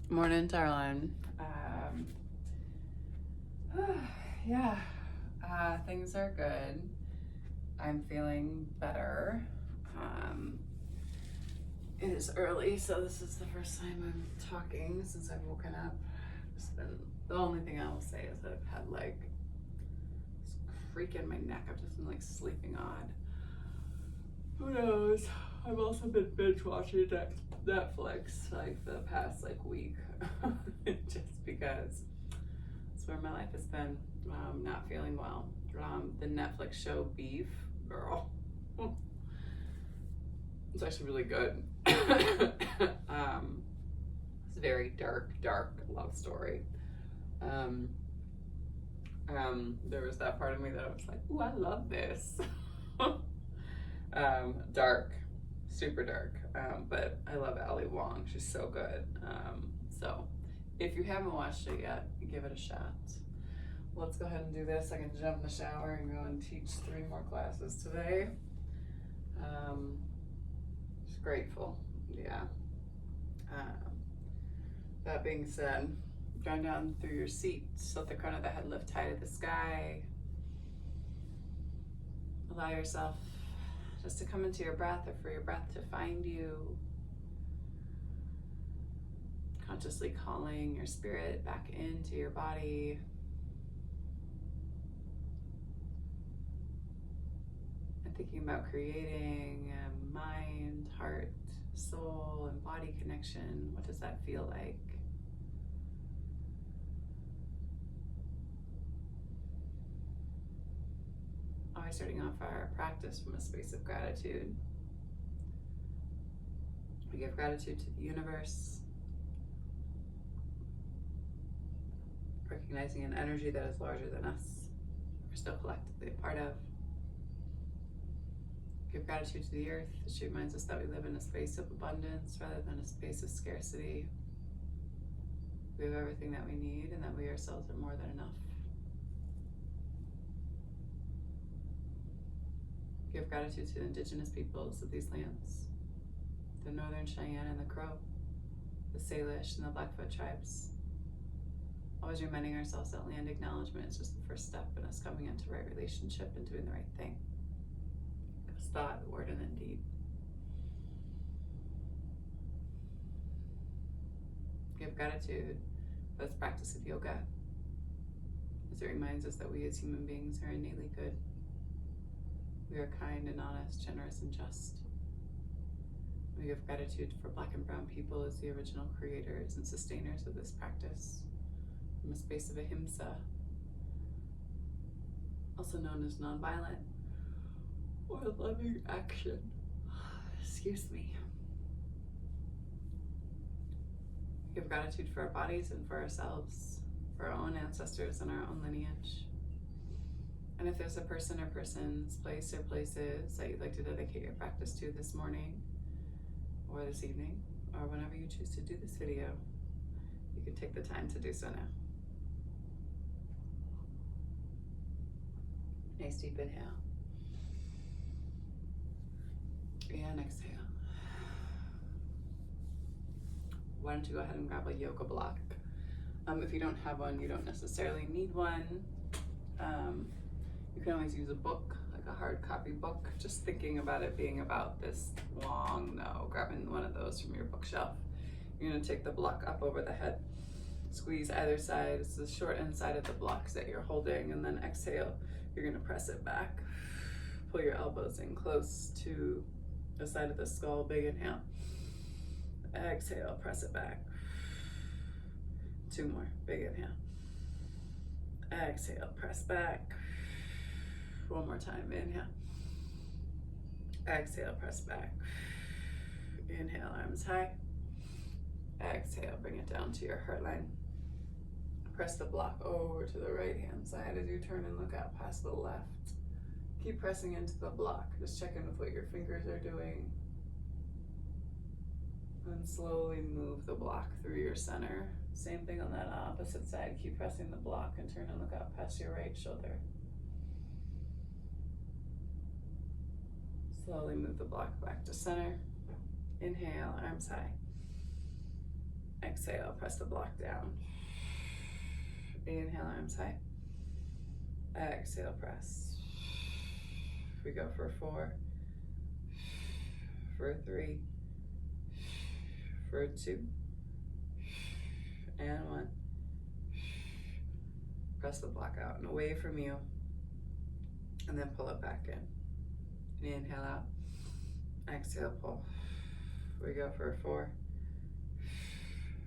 Morning, Darlene. Yeah, things are good. I'm feeling better. It is early, so this is the first time I'm talking since I've woken up. The only thing I will say is that I've had like this creak in my neck. I've just been like sleeping odd. Who knows? I've also been binge watching Netflix like for the past like week, just because it's where my life has been. Not feeling well. The Netflix show Beef, girl. It's actually really good. It's a very dark love story. There was that part of me that I was like, ooh, I love this. Dark, super dark. But I love Ali Wong. She's so good. So if you haven't watched it yet, give it a shot. Let's go ahead and do this. I can jump in the shower and go and teach 3 more classes today. Just grateful. Yeah. That being said, going down through your seat, just let the crown of the head lift high to the sky. Allow yourself just to come into your breath, or for your breath to find you. Consciously calling your spirit back into your body. And thinking about creating a mind, heart, soul, and body connection. What does that feel like? Always starting off our practice from a space of gratitude. We give gratitude to the universe, recognizing an energy that is larger than us, we're still collectively a part of. Give gratitude to the earth. She reminds us that we live in a space of abundance rather than a space of scarcity. We have everything that we need, and that we ourselves are more than enough. Give gratitude to the indigenous peoples of these lands, the Northern Cheyenne and the Crow, the Salish and the Blackfoot tribes. Always reminding ourselves that land acknowledgement is just the first step in us coming into right relationship and doing the right thing. Because thought, word, and then deed. Give gratitude for this practice of yoga, as it reminds us that we as human beings are innately good. We are kind and honest, generous and just. We give gratitude for Black and Brown people as the original creators and sustainers of this practice, from a space of ahimsa, also known as nonviolent or loving action. Excuse me. We give gratitude for our bodies and for ourselves, for our own ancestors and our own lineage. And if there's a person or persons, place or places that you'd like to dedicate your practice to this morning or this evening, or whenever you choose to do this video, you can take the time to do so now. Nice deep inhale. And exhale. Why don't you go ahead and grab a yoga block? If you don't have one, you don't necessarily need one. You can always use a book, like a hard copy book. Just thinking about it being about this long, no, grabbing one of those from your bookshelf. You're gonna take the block up over the head, squeeze either side. It's the short end side of the blocks that you're holding, and then exhale. You're gonna press it back. Pull your elbows in close to the side of the skull, big inhale. Exhale, press it back. 2 more, big inhale. Exhale, press back. 1 more time, inhale. Exhale, press back. Inhale, arms high. Exhale, bring it down to your heart line. Press the block over to the right hand side as you turn and look out past the left. Keep pressing into the block. Just check in with what your fingers are doing. And slowly move the block through your center. Same thing on that opposite side. Keep pressing the block and turn and look out past your right shoulder. Slowly move the block back to center. Inhale, arms high. Exhale, press the block down. Inhale, arms high. Exhale, press. We go for 4, for 3, for 2, and 1. Press the block out and away from you, and then pull it back in. Inhale out. Exhale, pull. We go for 4,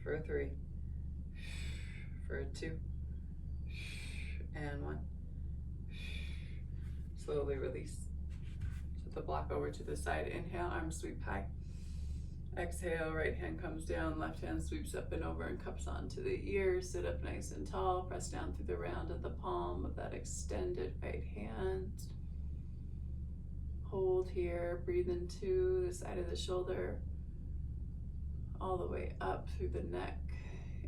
for 3, for 2, and 1. Slowly release. Set the block over to the side. Inhale, arms sweep high. Exhale, right hand comes down, left hand sweeps up and over and cups onto the ear. Sit up nice and tall. Press down through the round of the palm of that extended right hand. Hold here. Breathe into the side of the shoulder, all the way up through the neck,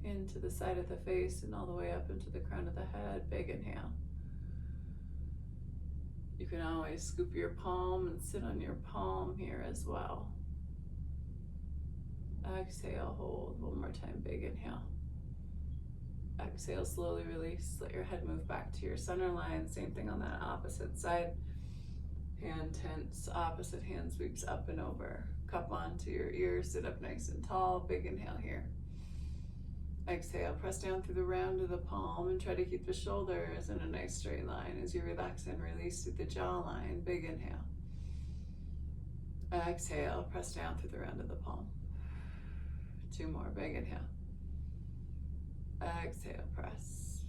into the side of the face, and all the way up into the crown of the head. Big inhale. You can always scoop your palm and sit on your palm here as well. Exhale, hold. One more time, big inhale. Exhale, slowly release. Let your head move back to your center line. Same thing on that opposite side. Hand tense, opposite hand sweeps up and over. Cup onto your ear, sit up nice and tall. Big inhale here. Exhale, press down through the round of the palm and try to keep the shoulders in a nice straight line as you relax and release through the jawline. Big inhale. Exhale, press down through the round of the palm. 2 more, big inhale. Exhale, press.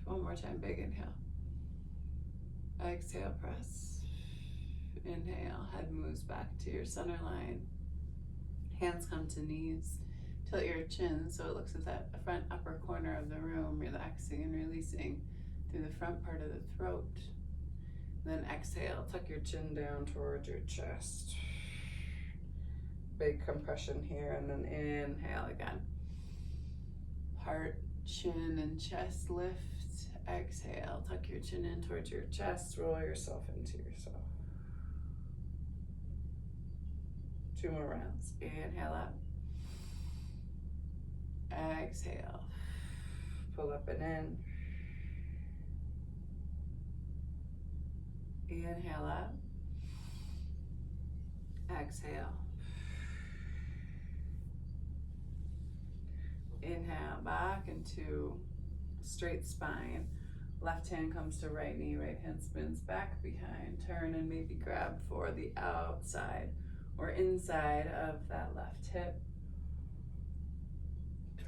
1 more time, big inhale. Exhale, press. Inhale, head moves back to your center line. Hands come to knees. Tilt your chin so it looks at that front upper corner of the room, relaxing and releasing through the front part of the throat. Then exhale, tuck your chin down towards your chest. Big compression here, and then inhale again. Heart, chin, and chest lift. Exhale, tuck your chin in towards your chest, roll yourself into yourself. 2 more rounds. Inhale up. Exhale. Pull up and in. Inhale up. Exhale. Inhale back into straight spine. Left hand comes to right knee, right hand spins back behind. Turn and maybe grab for the outside or inside of that left hip.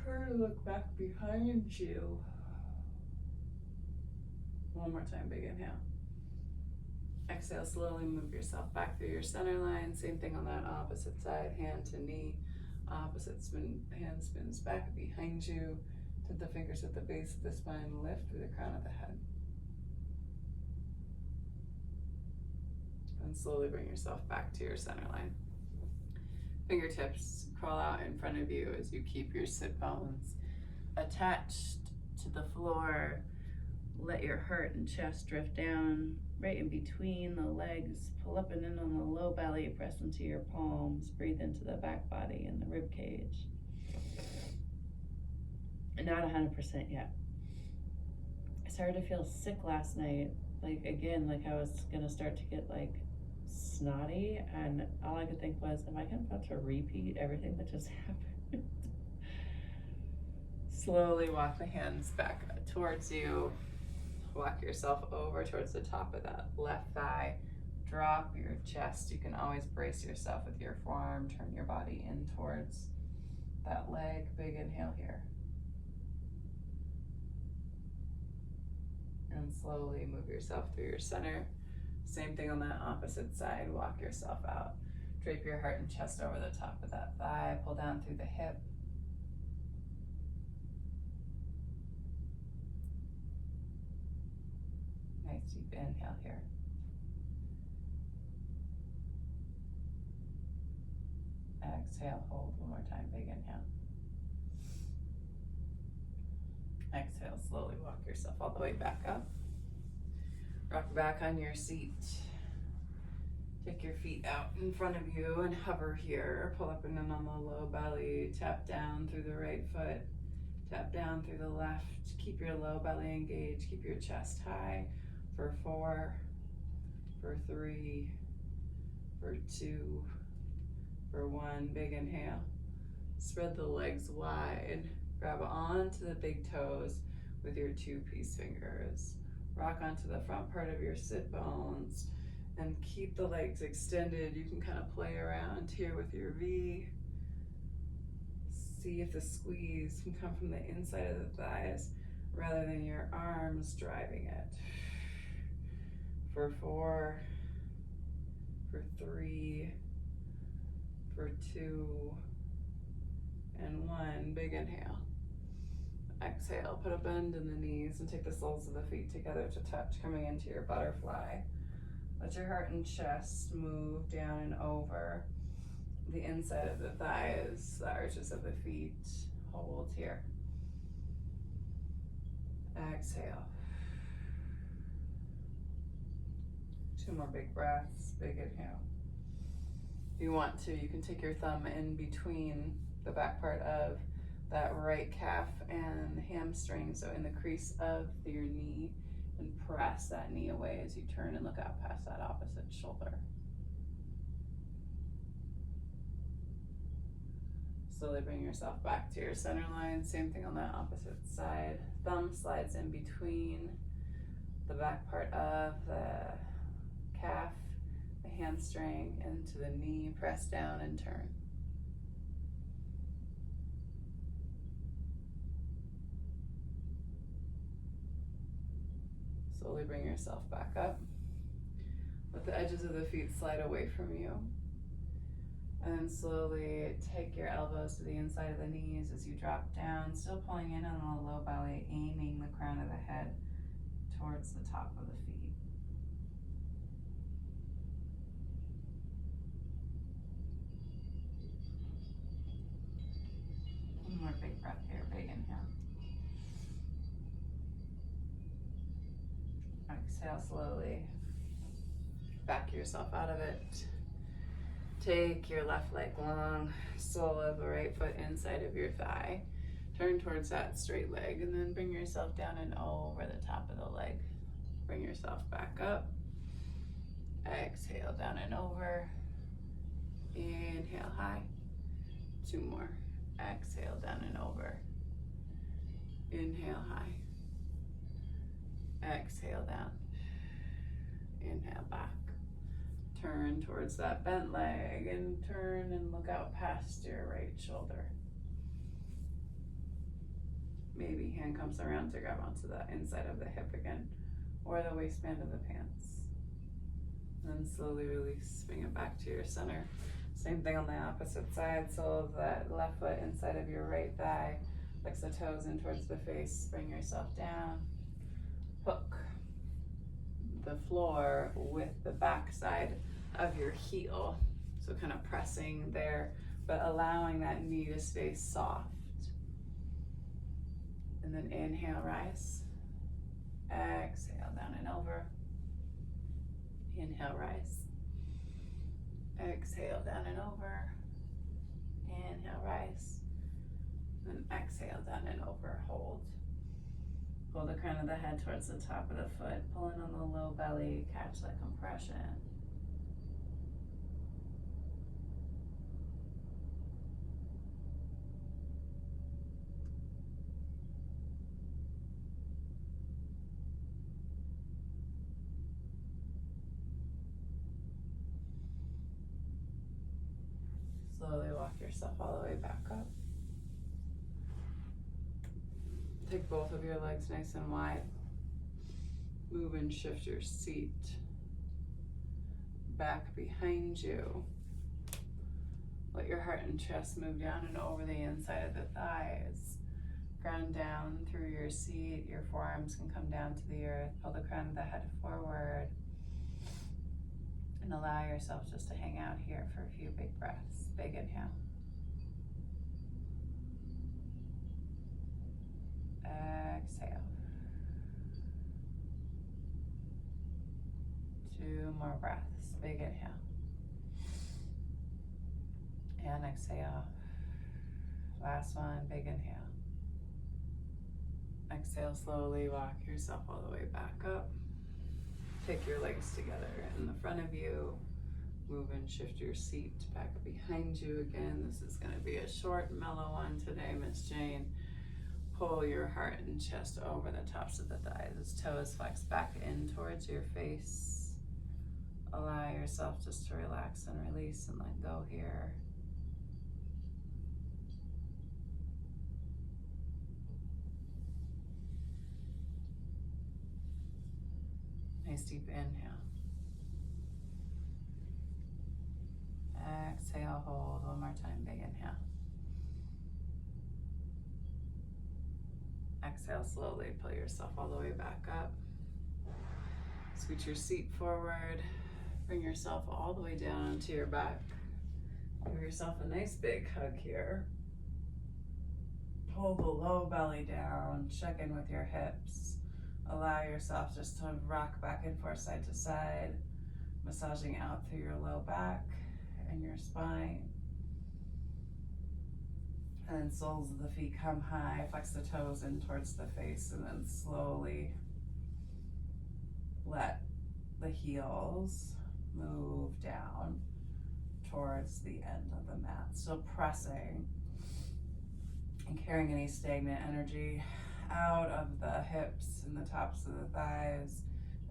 Turn and look back behind you. 1 more time, big inhale. Exhale, slowly move yourself back through your center line. Same thing on that opposite side, hand to knee. Opposite spin, hand spins back behind you. Tip the fingers at the base of the spine, lift through the crown of the head. And slowly bring yourself back to your center line. Fingertips crawl out in front of you as you keep your sit bones attached to the floor. Let your heart and chest drift down right in between the legs. Pull up and in on the low belly, press into your palms. Breathe into the back body and the rib cage. Not 100% yet. I started to feel sick last night. Like I was gonna start to get like snotty, and all I could think was, am I about to repeat everything that just happened? Slowly walk the hands back towards you. Walk yourself over towards the top of that left thigh. Drop your chest. You can always brace yourself with your forearm. Turn your body in towards that leg. Big inhale here. And slowly move yourself through your center. Same thing on that opposite side. Walk yourself out. Drape your heart and chest over the top of that thigh. Pull down through the hip. Nice deep inhale here. Exhale, hold 1 more time, big inhale. Exhale, slowly walk yourself all the way back up. Rock back on your seat. Take your feet out in front of you and hover here. Pull up and in on the low belly. Tap down through the right foot. Tap down through the left. Keep your low belly engaged. Keep your chest high for 4, for 3, for 2, for 1. Big inhale. Spread the legs wide. Grab onto the big toes with your 2 peace fingers. Rock onto the front part of your sit bones and keep the legs extended. You can kind of play around here with your V. See if the squeeze can come from the inside of the thighs rather than your arms driving it. For 4, for 3, for 2, and 1. Big inhale. Exhale, put a bend in the knees and take the soles of the feet together to touch, coming into your butterfly. Let your heart and chest move down and over the inside of the thighs, the arches of the feet. Hold here. Exhale. 2 more big breaths, big inhale. If you want to, you can take your thumb in between the back part of that right calf and hamstring, so in the crease of your knee, and press that knee away as you turn and look out past that opposite shoulder. Slowly bring yourself back to your center line. Same thing on the opposite side. Thumb slides in between the back part of the calf, the hamstring, into the knee. Press down and turn. Slowly bring yourself back up. Let the edges of the feet slide away from you. And then slowly take your elbows to the inside of the knees as you drop down, still pulling in on the low belly, aiming the crown of the head towards the top of the feet. One more big breath here, big inhale. Exhale slowly. Back yourself out of it. Take your left leg long, sole of the right foot inside of your thigh. Turn towards that straight leg and then bring yourself down and over the top of the leg. Bring yourself back up. Exhale down and over. Inhale high. 2 more. Exhale down and over. Inhale high. Exhale down. Inhale back. Turn towards that bent leg and turn and look out past your right shoulder. Maybe hand comes around to grab onto the inside of the hip again or the waistband of the pants. And then slowly release, bring it back to your center. Same thing on the opposite side. Sole of that left foot inside of your right thigh. Flex the toes in towards the face. Bring yourself down. Hook the floor with the back side of your heel. So kind of pressing there, but allowing that knee to stay soft. And then inhale, rise. Exhale, down and over. Inhale, rise. Exhale, down and over. Inhale, rise. And exhale, down and over. Hold. Pull the crown of the head towards the top of the foot. Pull in on the low belly. Catch that compression. Slowly walk yourself all the way back up. Take both of your legs nice and wide. Move and shift your seat back behind you. Let your heart and chest move down and over the inside of the thighs. Ground down through your seat. Your forearms can come down to the earth. Pull the crown of the head forward. And allow yourself just to hang out here for a few big breaths. Big inhale. Exhale. 2 more breaths. Big inhale. and exhale. Last one, big inhale. Exhale, slowly walk yourself all the way back up. Take your legs together in the front of you. Move and shift your seat back behind you again. This is going to be a short, mellow one today, Miss Jane. Pull your heart and chest over the tops of the thighs. Toes flex back in towards your face. Allow yourself just to relax and release and let go here. Nice deep inhale. Exhale, hold. One more time, big inhale. Exhale, slowly pull yourself all the way back up. Scoot your seat forward. Bring yourself all the way down onto your back. Give yourself a nice big hug here. Pull the low belly down. Check in with your hips. Allow yourself just to rock back and forth side to side, massaging out through your low back and your spine. And then soles of the feet come high, flex the toes in towards the face, and then slowly let the heels move down towards the end of the mat. Still pressing and carrying any stagnant energy out of the hips and the tops of the thighs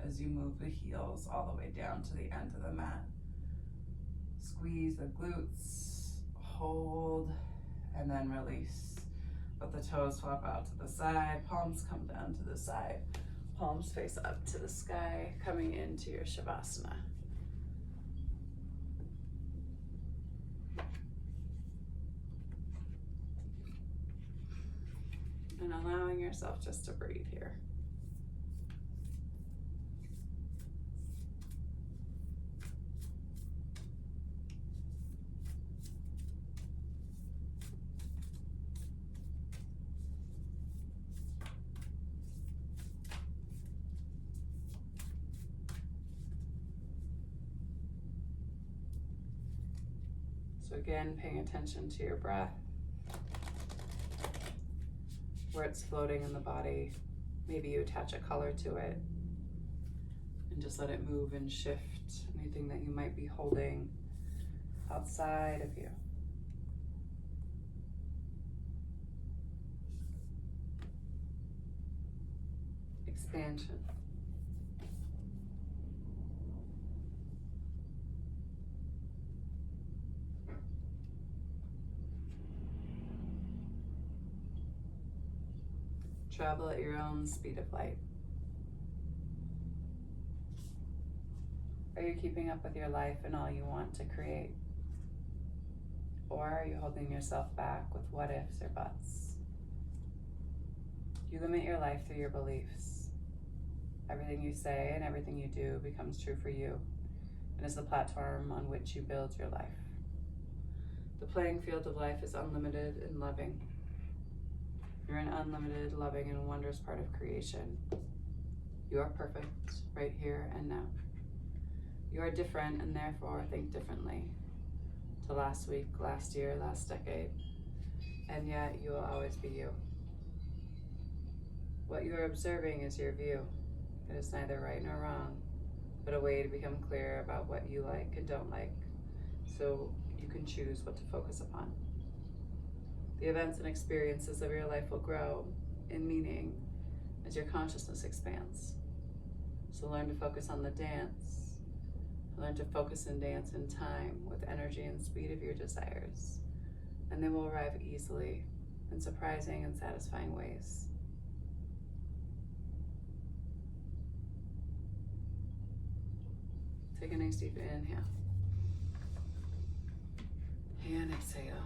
as you move the heels all the way down to the end of the mat. Squeeze the glutes, hold, and then release. Let the toes flop out to the side, palms come down to the side, palms face up to the sky, coming into your Shavasana. And allowing yourself just to breathe here. So again, paying attention to your breath, where it's floating in the body. Maybe you attach a color to it and just let it move and shift anything that you might be holding outside of you. Expansion. Travel at your own speed of light. Are you keeping up with your life and all you want to create? Or are you holding yourself back with what ifs or buts? You limit your life through your beliefs. Everything you say and everything you do becomes true for you and is the platform on which you build your life. The playing field of life is unlimited and loving. You're an unlimited, loving, and wondrous part of creation. You are perfect right here and now. You are different and therefore think differently to last week, last year, last decade, and yet you will always be you. What you are observing is your view. It is neither right nor wrong, but a way to become clear about what you like and don't like, so you can choose what to focus upon. The events and experiences of your life will grow in meaning as your consciousness expands. So learn to focus on the dance. Learn to focus and dance in time with energy and speed of your desires, and they will arrive easily in surprising and satisfying ways. Take a nice deep inhale and exhale.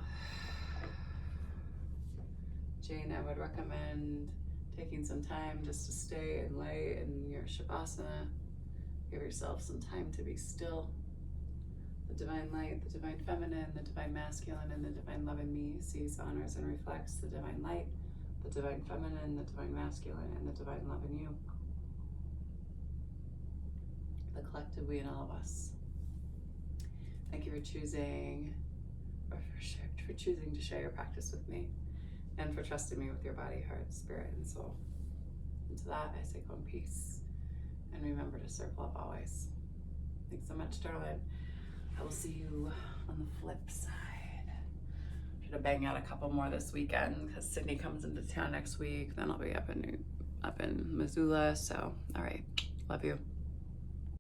Jane, I would recommend taking some time just to stay and lay in your Shavasana. Give yourself some time to be still. The divine light, the divine feminine, the divine masculine, and the divine love in me sees, honors, and reflects the divine light, the divine feminine, the divine masculine, and the divine love in you. The collective we in all of us. Thank you for choosing for choosing to share your practice with me, and for trusting me with your body, heart, spirit, and soul. And to that, I say go in peace. And remember to serve love always. Thanks so much, darling. I will see you on the flip side. I'm gonna bang out a couple more this weekend because Sydney comes into town next week. Then I'll be up in Missoula. So, all right. Love you.